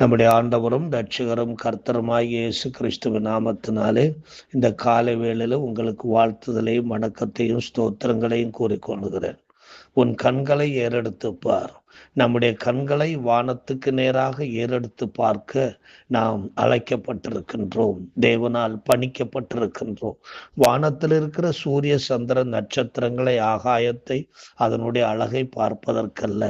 நம்முடைய ஆண்டவரும் இரட்சகரும் கர்த்தருமாகிய இயேசு கிறிஸ்துவின் நாமத்தினாலே இந்த காலை வேளையில உங்களுக்கு வாழ்த்துதலையும் வணக்கத்தையும் ஸ்தோத்திரங்களையும் கூறிக்கொள்கிறேன். உன் கண்களை ஏறெடுத்துப் பார். நம்முடைய கண்களை வானத்துக்கு நேராக ஏறெடுத்து பார்க்க நாம் அழைக்கப்பட்டிருக்கின்றோம். தேவனால் பணிக்கப்பட்டிருக்கின்றோம். வானத்தில் இருக்கிற சூரிய சந்திர நட்சத்திரங்களை, ஆகாயத்தை, அதனுடைய அழகை பார்ப்பதற்கல்ல.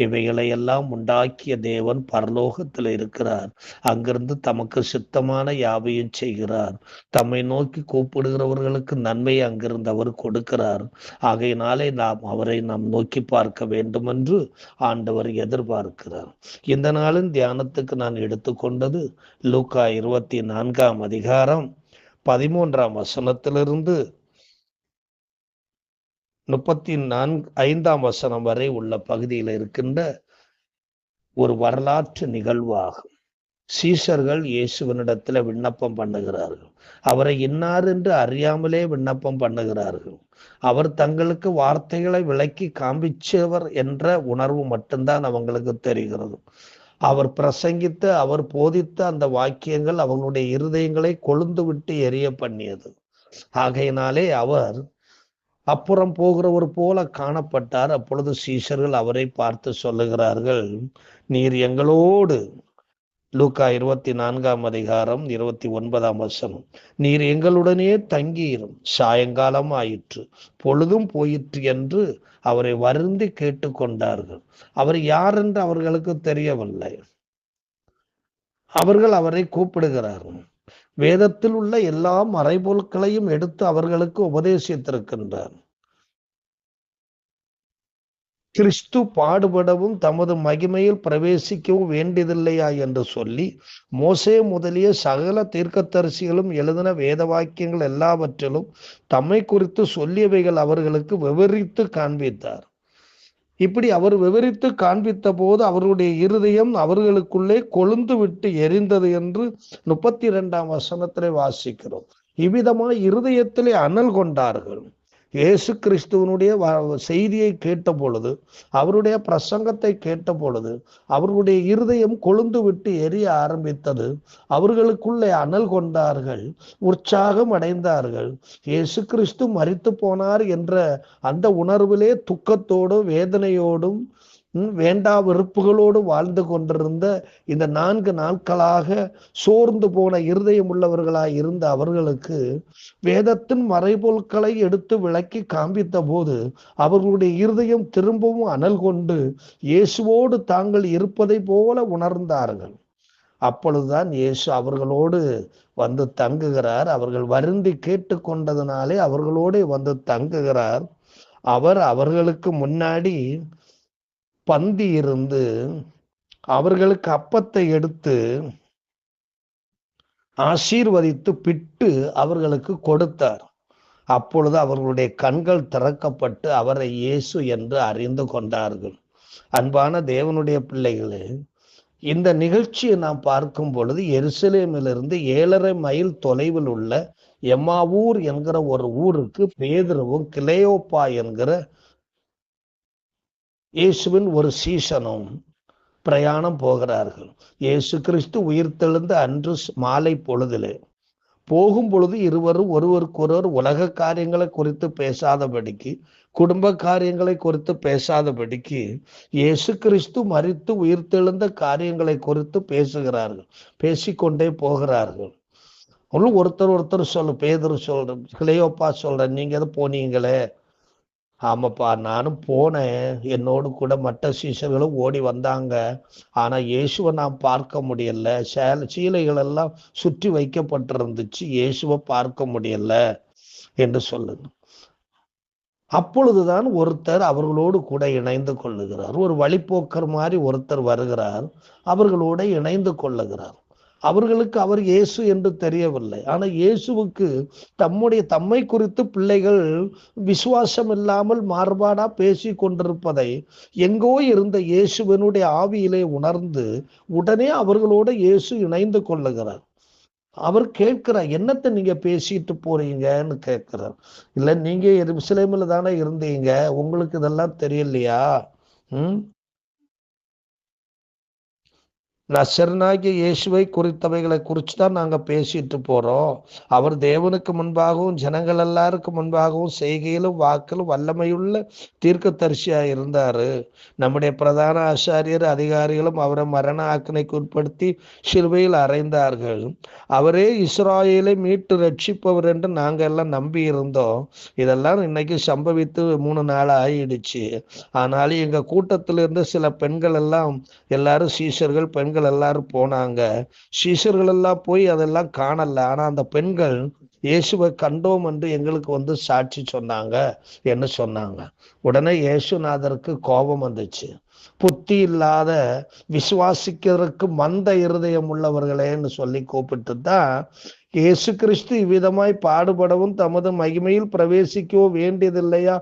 இவைகளை எல்லாம் உண்டாக்கிய தேவன் பரலோகத்தில் இருக்கிறார். அங்கிருந்து தமக்கு சித்தமான யாவையும் செய்கிறார். தம்மை நோக்கி கூப்பிடுகிறவர்களுக்கு நன்மை அங்கிருந்து அவர் கொடுக்கிறார். ஆகையினாலே அவரை நாம் நோக்கி பார்க்க வேண்டும் என்று ஆண்டவர் எதிர்பார்க்கிறார். இந்த நாளின் தியானத்துக்கு நான் எடுத்துக்கொண்டது லூக்கா 24ஆம் அதிகாரம் 13ஆம் வசனத்திலிருந்து 35ஆம் வசனம் வரை உள்ள பகுதியில் இருக்கின்ற ஒரு வரலாற்று நிகழ்வாகும். சீஷர்கள் இயேசுவனிடத்துல விண்ணப்பம் பண்ணுகிறார்கள். அவரை இன்னார் என்று அறியாமலே விண்ணப்பம் பண்ணுகிறார்கள். அவர் தங்களுக்கு வார்த்தைகளை விளக்கி காண்பிச்சவர் என்ற உணர்வு மட்டும்தான் அவங்களுக்கு தெரிகிறது. அவர் பிரசங்கித்த, அவர் போதித்த அந்த வாக்கியங்கள் அவங்களுடைய இருதயங்களை கொழுந்து விட்டு எரிய பண்ணியது. ஆகையினாலே அவர் அப்புறம் போகிறவர் போல காணப்பட்டார். அப்பொழுது சீஷர்கள் அவரை பார்த்து சொல்லுகிறார்கள், நீர் எங்களோடு, லூக்கா 24ஆம் அதிகாரம் 29ஆம் வசனம், நீர் எங்களுடனே தங்கியிரும், சாயங்காலம் ஆயிற்று, பொழுதும் போயிற்று என்று அவரை வருந்தி கேட்டுக்கொண்டார்கள். அவர் யார் என்று அவர்களுக்கு தெரியவில்லை. அவர்கள் அவரை கூப்பிடுகிறார்கள். வேதத்தில் உள்ள எல்லா மறைபொருட்களையும் எடுத்து அவர்களுக்கு உபதேசித்திருக்கின்றார். கிறிஸ்து பாடுபடவும் தமது மகிமையில் பிரவேசிக்கவும் வேண்டியதில்லையா என்று சொல்லி மோசே முதலிய சகல தீர்க்கதரிசிகளும் எழுதின வேத வாக்கியங்கள் எல்லாவற்றிலும் தம்மை குறித்து சொல்லியவைகள் அவர்களுக்கு விவரித்து காண்பித்தார். இப்படி அவர் விவரித்து காண்பித்த போது அவருடைய இருதயம் அவர்களுக்குள்ளே கொழுந்து விட்டு எரிந்தது என்று 32ஆம் வசனத்திலே வாசிக்கிறோம். இவ்விதமாய் இருதயத்திலே அனல் கொண்டார்கள். இயேசு கிறிஸ்துவனுடைய செய்தியை கேட்ட பொழுது, அவருடைய பிரசங்கத்தை கேட்ட பொழுது அவர்களுடைய இருதயம் கொழுந்து விட்டு எரிய ஆரம்பித்தது. அவர்களுக்குள்ளே அனல் கொண்டார்கள், உற்சாகம் அடைந்தார்கள். இயேசு கிறிஸ்து மரித்து போனார் என்ற அந்த உணர்விலே துக்கத்தோடும் வேதனையோடும் வேண்டா வெறுப்புகளோடு வாழ்ந்து கொண்டிருந்த இந்த 4 நாட்களாக சோர்ந்து போன இருதயம் உள்ளவர்களாய் இருந்த அவர்களுக்கு வேதத்தின் மறைபொருட்களை எடுத்து விளக்கி காண்பித்த போது அவர்களுடைய இருதயம் திரும்பவும் அனல் கொண்டு இயேசுவோடு தாங்கள் இருப்பதை போல உணர்ந்தார்கள். அப்பொழுதுதான் இயேசு அவர்களோடு வந்து தங்குகிறார். அவர்கள் வருந்தி கேட்டு கொண்டதினாலே அவர்களோடு வந்து தங்குகிறார். அவர் அவர்களுக்கு முன்னாடி பந்தி இருந்து அவர்களுக்கு அப்பத்தை எடுத்து ஆசீர்வதித்து பிட்டு அவர்களுக்கு கொடுத்தார். அப்பொழுது அவர்களுடைய கண்கள் திறக்கப்பட்டு அவரை இயேசு என்று அறிந்து கொண்டார்கள். அன்பான தேவனுடைய பிள்ளைகளே, இந்த நிகழ்ச்சியை நாம் பார்க்கும் பொழுது எருசலேமிலிருந்து 7.5 மைல் தொலைவில் உள்ள எம்மாவூர் என்கிற ஒரு ஊருக்கு பேதுருவும் கிலெயோப்பா என்கிற இயேசுவின் ஒரு சீசனும் பிரயாணம் போகிறார்கள். இயேசு கிறிஸ்து உயிர்த்தெழுந்த அன்று மாலை பொழுதிலே போகும் பொழுது இருவரும் ஒருவருக்கொருவர் உலக காரியங்களை குறித்து பேசாதபடிக்கு, குடும்ப காரியங்களை குறித்து பேசாதபடிக்கு, இயேசு கிறிஸ்து மரித்து உயிர்த்தெழுந்த காரியங்களை குறித்து பேசுகிறார்கள். பேசிக்கொண்டே போகிறார்கள். ஒருத்தர் பேதுரு சொல்ற, கிலெயோப்பா சொல்ற, நீங்க எது போனீங்களே? ஆமாப்பா, நானும் போனேன். என்னோடு கூட மற்ற சீஷர்களும் ஓடி வந்தாங்க. ஆனா இயேசுவை நான் பார்க்க முடியல. சீலைகள் எல்லாம் சுற்றி வைக்கப்பட்டிருந்துச்சு, இயேசுவை பார்க்க முடியல என்று சொல்லுங்க. அப்பொழுதுதான் ஒருத்தர் அவர்களோடு கூட இணைந்து கொள்ளுகிறார். ஒரு வழிப்போக்கர் மாதிரி ஒருத்தர் வருகிறார், அவர்களோட இணைந்து கொள்ளுகிறார். அவர்களுக்கு அவர் இயேசு என்று தெரியவில்லை. ஆனா இயேசுவுக்கு தம்மை குறித்து பிள்ளைகள் விசுவாசம் இல்லாமல் மாறுபாடா பேசி கொண்டிருப்பதை எங்கோ இருந்த இயேசுவினுடைய ஆவியிலே உணர்ந்து உடனே அவர்களோட இயேசு இணைந்து கொள்ளுகிறார். அவர் கேட்கிறார், என்னத்தை நீங்க பேசிட்டு போறீங்கன்னு கேட்கிறார். இல்ல, நீங்க எருசலேமில் தானே இருந்தீங்க, உங்களுக்கு இதெல்லாம் தெரியலையா? நசரனாகிய இயேசுவை குறித்தவைகளை குறித்து தான் நாங்க பேசிட்டு போறோம். அவர் தேவனுக்கு முன்பாகவும் ஜனங்கள் எல்லாருக்கும் முன்பாகவும் செய்கையிலும் வாக்கிலும் வல்லமையுள்ள தீர்க்கதரிசியா இருந்தாரு. நம்முடைய பிரதான ஆசாரியர் அதிகாரிகளும் அவரை மரண ஆக்கினைக்கு உட்படுத்தி சிலுவையில் அறைந்தார்கள். அவரே இஸ்ராயேலை மீட்டு ரட்சிப்பவர் என்று நாங்க எல்லாம் நம்பி இருந்தோம். இதெல்லாம் இன்னைக்கு சம்பவித்து 3 நாள் ஆயிடுச்சு. ஆனாலும் எங்க கூட்டத்தில் இருந்து சில பெண்கள் எல்லாம் எல்லாரும் சீஷர்கள் பெண்கள் எல்லாரும் போனாங்க. சீஷர்கள் எல்லாம் போய் அதெல்லாம் காணல. ஆனா அந்த பெண்கள் இயேசுவை கண்டோம் என்று எங்களுக்கு வந்து சாட்சி சொன்னாங்க என்ன சொன்னாங்க. உடனே இயேசுநாதருக்கு கோபம் வந்துச்சு. புத்தி இல்லாத விசுவாசிக்கிறதுக்கு மந்த இருதயம் உள்ளவர்களேன்னு சொல்லி கூப்பிட்டு தான் இயேசு கிறிஸ்து இவ்விதமாய் பாடுபடவும் தமது மகிமையில் பிரவேசிக்கவோ வேண்டியதில்லையா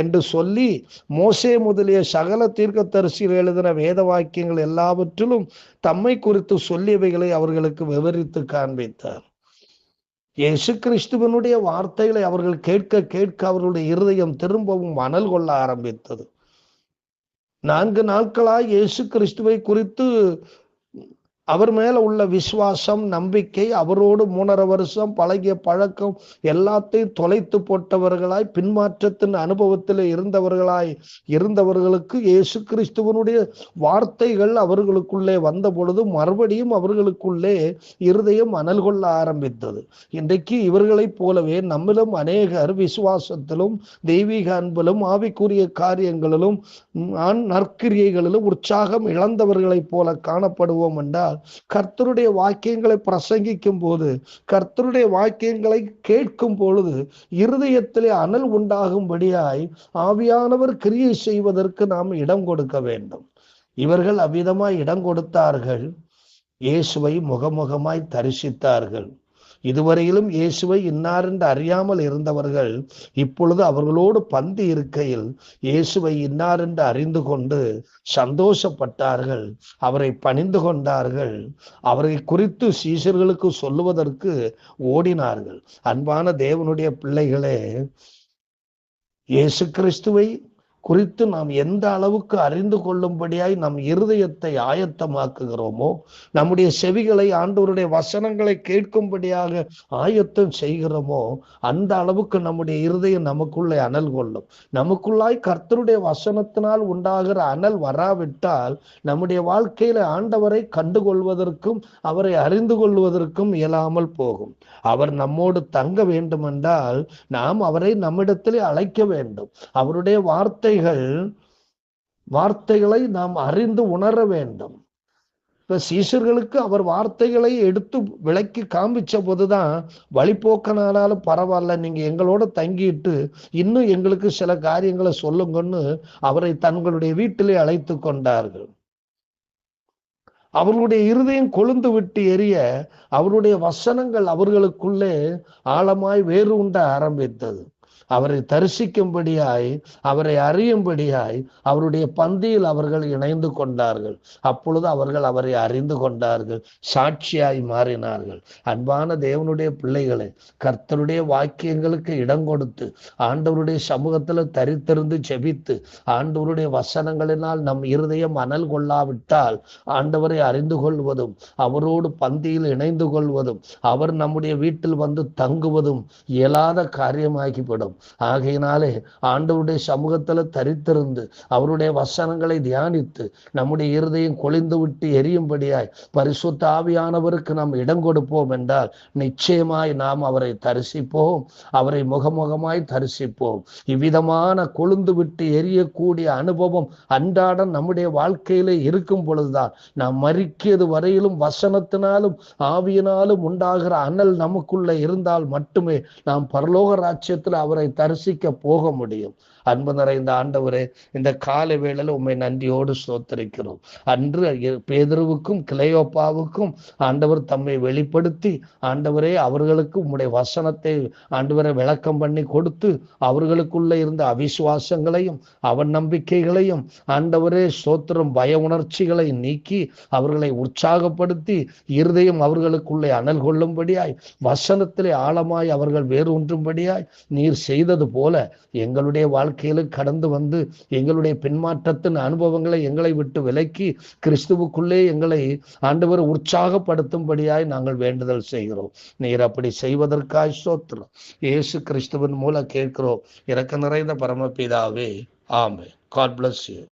என்று சொல்லி மோசே முதலிய சகல தீர்க்கதரிசிகள் எழுதின வேத வாக்கியங்கள் எல்லாவற்றிலும் தம்மை குறித்து சொல்லியவைகளை அவர்களுக்கு விவரித்து காண்பித்தார். இயேசு கிறிஸ்துவனுடைய வார்த்தைகளை அவர்கள் கேட்க கேட்க அவர்களுடைய இருதயம் திரும்பவும் மணல் கொள்ள ஆரம்பித்தது. 4 நாட்களாய் இயேசு கிறிஸ்துவை குறித்து அவர் மேல உள்ள விசுவாசம், நம்பிக்கை, அவரோடு 3.5 வருஷம் பழகிய பழக்கம் எல்லாத்தையும் தொலைத்து போட்டவர்களாய் பின்மாற்றத்தின் அனுபவத்தில் இருந்தவர்களுக்கு இயேசு கிறிஸ்துவனுடைய வார்த்தைகள் அவர்களுக்குள்ளே வந்த பொழுது மறுபடியும் அவர்களுக்குள்ளே இருதயம் அனல் கொள்ள ஆரம்பித்தது. இன்றைக்கு இவர்களைப் போலவே நம்மிலும் அநேகர் விசுவாசத்திலும் தெய்வீக அன்பிலும் ஆவிக்குரிய காரியங்களிலும் நற்கிரியைகளிலும் உற்சாகம் இழந்தவர்களைப் போல காணப்படுவோம் என்றால், கர்த்தருடைய வாக்கியங்களை பிரசங்கிக்கும் போது, கர்த்தருடைய வாக்கியங்களை கேட்கும் பொழுது இருதயத்திலே அனல் உண்டாகும்படியாய் ஆவியானவர் கிரியை செய்வதற்கு நாம் இடம் கொடுக்க வேண்டும். இவர்கள் அவ்விதமாய் இடம் கொடுத்தார்கள். இயேசுவை முகமுகமாய் தரிசித்தார்கள். இதுவரையிலும் இயேசுவை இன்னார் என்று அறியாமல் இருந்தவர்கள் இப்பொழுது அவர்களோடு பந்தி இருக்கையில் இயேசுவை இன்னார் என்று அறிந்து கொண்டு சந்தோஷப்பட்டார்கள். அவரை பணிந்து கொண்டார்கள். அவரை குறித்து சீஷர்களுக்கு சொல்லுவதற்கு ஓடினார்கள். அன்பான தேவனுடைய பிள்ளைகளே, இயேசு கிறிஸ்துவை குறித்து நாம் எந்த அளவுக்கு அறிந்து கொள்ளும்படியாய் நம் இருதயத்தை ஆயத்தமாக்குகிறோமோ, நம்முடைய செவிகளை ஆண்டவருடைய வசனங்களை கேட்கும்படியாக ஆயத்தம் செய்கிறோமோ, அந்த அளவுக்கு நம்முடைய இருதயம் நமக்குள்ளே அனல் கொள்ளும். நமக்குள்ளாய் கர்த்தருடைய வசனத்தினால் உண்டாகிற அனல் வராவிட்டால் நம்முடைய வாழ்க்கையில ஆண்டவரை கண்டுகொள்வதற்கும் அவரை அறிந்து கொள்வதற்கும் இயலாமல் போகும். அவர் நம்மோடு தங்க வேண்டுமென்றால் நாம் அவரை நம்மிடத்திலே அழைக்க வேண்டும். அவருடைய வார்த்தைகளை நாம் அறிந்து உணர வேண்டும். இப்ப சீஷர்களுக்கு அவர் வார்த்தைகளை எடுத்து விளக்கி காண்பிச்ச போதுதான், வழிபோக்கனாலும் பரவாயில்ல, நீங்க எங்களோட தங்கிட்டு இன்னும் எங்களுக்கு சில காரியங்களை சொல்லுங்கன்னு அவரை தங்களுடைய வீட்டிலே அழைத்து கொண்டார்கள். அவர்களுடைய இருதயம் கொழுந்து விட்டு எரிய அவருடைய வசனங்கள் அவர்களுக்குள்ளே ஆழமாய் வேறு உண்ட ஆரம்பித்தது. அவரை தரிசிக்கும்படியாய், அவரை அறியும்படியாய் அவருடைய பந்தியில் அவர்கள் இணைந்து கொண்டார்கள். அப்பொழுது அவர்கள் அவரை அறிந்து கொண்டார்கள், சாட்சியாய் மாறினார்கள். அன்பான தேவனுடைய பிள்ளைகளை, கர்த்தருடைய வாக்கியங்களுக்கு இடம் கொடுத்து ஆண்டவருடைய சமூகத்துல தரித்திருந்து ஜெபித்து ஆண்டவருடைய வசனங்களினால் நம் இருதயம் அனல் கொள்ளாவிட்டால் ஆண்டவரை அறிந்து கொள்வதும் அவரோடு பந்தியில் இணைந்து கொள்வதும் அவர் நம்முடைய வீட்டில் வந்து தங்குவதும் இயலாத காரியமாகிவிடும். ஆகையினாலே ஆண்டவருடைய சமூகத்துல தரித்திருந்து அவருடைய வசனங்களை தியானித்து நம்முடைய இருதயம் கொழிந்து விட்டு எரியும்படியாய் பரிசுத்த ஆவியானவருக்கு நாம் இடம் கொடுப்போம் என்றால் நிச்சயமாய் நாம் அவரை தரிசிப்போம், அவரை முகமுகமாய் தரிசிப்போம். இவ்விதமான கொழுந்து விட்டு எரியக்கூடிய அனுபவம் அன்றாடம் நம்முடைய வாழ்க்கையிலே இருக்கும் பொழுதுதான் நாம் மரிக்கியது வரையிலும் வசனத்தினாலும் ஆவியினாலும் உண்டாகிற அனல் நமக்குள்ள இருந்தால் மட்டுமே நாம் பரலோக ராஜ்யத்தில் அவரை தரிசிக்க போக முடியும். அன்பு நிறைந்த ஆண்டவரே, இந்த காலை வேளையில உம்மை நன்றியோடு ஸ்தோத்திரிக்கிறோம். அன்று பேதுருவுக்கும் கிளையோப்பாவுக்கும் ஆண்டவர் தம்மை வெளிப்படுத்தி ஆண்டவரே அவர்களுக்கு உம்முடைய வசனத்தை ஆண்டவரை விளக்கம் பண்ணி கொடுத்து அவர்களுக்குள்ள இருந்த அவிசுவாசங்களையும் அவநம்பிக்கைகளையும் ஆண்டவரே ஸ்தோத்திரம் பய உணர்ச்சிகளை நீக்கி அவர்களை உற்சாகப்படுத்தி இருதயம் அவர்களுக்குள்ளே அனல் கொள்ளும்படியாய் வசனத்திலே ஆழமாய் அவர்கள் வேறு ஒன்றும்படியாய் நீர் செய்தது போல எங்களுடைய வாழ்க்கை வாழ்க்கையில கடந்து வந்து எங்களுடைய பின்மாற்றத்தின் அனுபவங்களை எங்களை விட்டு விலக்கி கிறிஸ்துவுக்குள்ளே எங்களை ஆண்டவர் உற்சாகப்படுத்தும்படியாய் நாங்கள் வேண்டுதல் செய்கிறோம். நீர் அப்படி செய்வதற்காய் ஸ்தோத்திரம். இயேசு கிறிஸ்துவின் மூலம் கேட்கிறோம் இரக்க நிறைந்த பரமபிதாவே. ஆமென். God bless you.